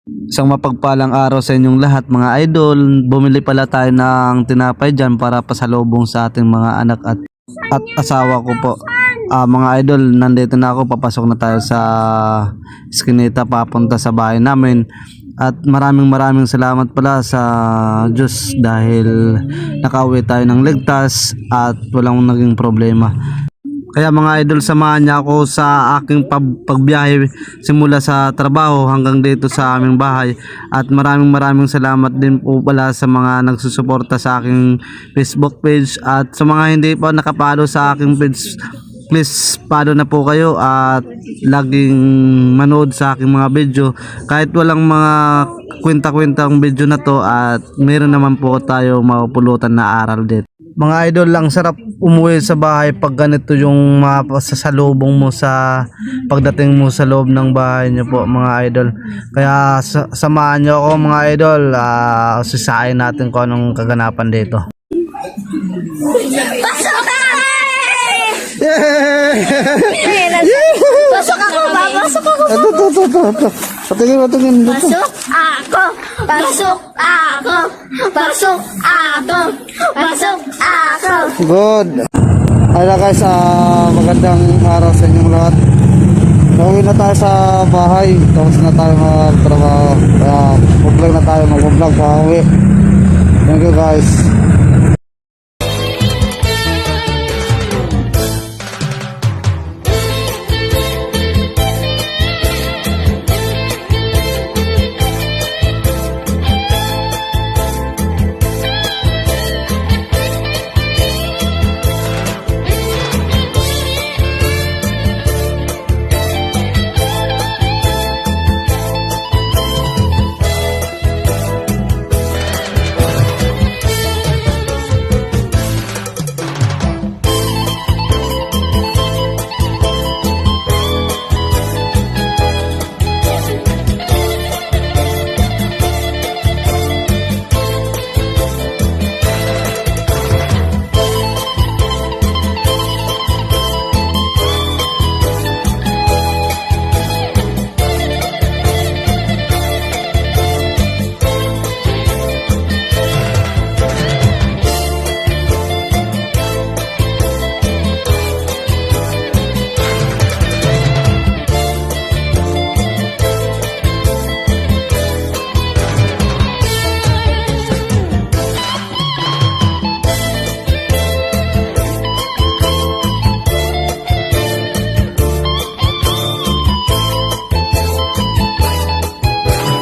Isang mapagpalang araw sa inyong lahat mga idol. Bumili pala tayo ng tinapay dyan para pasalubong sa ating mga anak at asawa ko po. Mga idol, nandito na ako, papasok na tayo sa Eskinita papunta sa bahay namin. At maraming salamat pala sa Diyos dahil nakauwi tayo ng ligtas at walang naging problema. Kaya mga idol, samahan niya ako sa aking pagbiyahe simula sa trabaho hanggang dito sa aming bahay. At maraming salamat din po pala sa mga nagsusuporta sa aking Facebook page. At sa mga hindi pa nakapalo sa aking page, please follow na po kayo at laging manood sa aking mga video. Kahit walang mga kwenta-kwentang video na to, at meron naman po tayo mapupulutan na aral dito. Mga idol, lang sarap umuwi sa bahay pag ganito yung mapasasalubong mo sa pagdating mo sa loob ng bahay niyo po mga idol. Kaya samahan niyo ako mga idol, sisain natin kung anong kaganapan dito. Pasok ako ba? Pasok ako ba? Ito. Patingin. Pasok ako! Pasok ako! Pasok ako! Pasok ako! Good. Ayun guys, magandang araw sa inyong lahat. Nauwi na tayo sa bahay. Tapos na tayo magtrabaho. Kaya mag-vlog na tayo, mag-vlog pa uwi. Thank you guys.